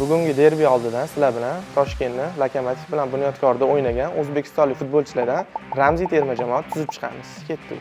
Bugungi derbi oldidan sizlar bilan Toshkentni Lokomotiv bilan Bunyodkorda o'ynagan o'zbekistonlik futbolchilardan ramziy terma jamoa tuzib chiqamiz. Ketdi.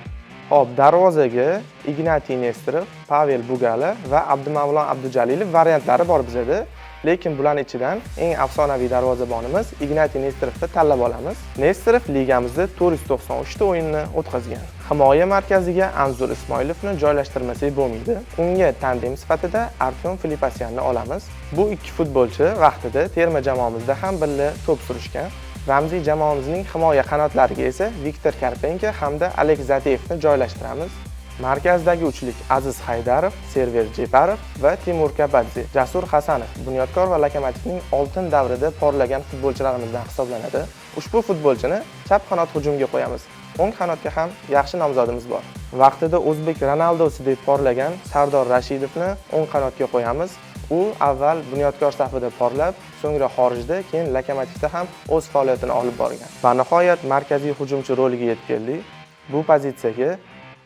Hop, darvozaga Ignatiy Nesterov, Pavel Bugali va Abdumavlon Abdujalilov variantlari bor bizda. Lekin bularning ichidan eng afsonaviy darvozabonimiz Ignatiy Nesterovni tanlab olamiz. Nesterov ligamizda 493 ta o'yinni o'tkazgan. Himoya markaziga Anzur Ismoilovni joylashtirmasak bo'lmaydi. Unga tandem sifatida Artyom Filipasyanni olamiz. Bu ikki futbolchi vaqtida terma jamoamizda ham birga to'p surishgan. Ramziy jamoamizning himoya qanotlariga esa Viktor Karpenko hamda Alek Zateyevni joylashtiramiz. Markazdagi uchlik Aziz Haydarov, Server Jeparov va Timur Kapadze, Jasur Hasanov Bunyodkor va Lokomotivning oltin davrida porlagan futbolchilarimizdan hisoblanadi. Ushbu futbolchini chap qanot hujumga qo'yamiz. O'ng qanotga ham yaxshi nomzodimiz bor. Vaqtida o'zbek Ronaldosi deb porlagan Sardor Rashidovni o'ng qanotga qo'yamiz. U avval Bunyodkor safida porlab, so'ngra xorijda, keyin Lokomotivda ham o'z faoliyatini olib borgan. Va nihoyat markaziy hujumchi roliga yetib keldik. Bu pozitsiyaga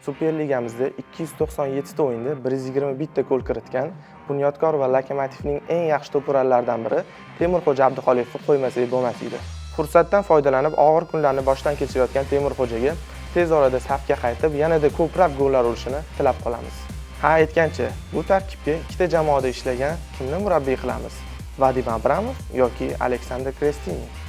Superligamizda 297 ta o'yinda 121 ta gol kiritgan Bunyodkor va Lokomotivning eng yaxshi to'purarlaridan biri Temurxo'ja Abduxoliqovni qo'ymasak bo'lmas edi. Fursatdan foydalanib og'ir kunlarni boshdan kechirayotgan Temurxo'jaga tez orada safga qaytib, yanada ko'proq gollar urishini tilab qolamiz. Ha, aytgancha, bu tarkibga ikkita jamoada ishlagan kimni murabbiy qilamiz? Vadim Abramov yoki Aleksandr Krestiniy?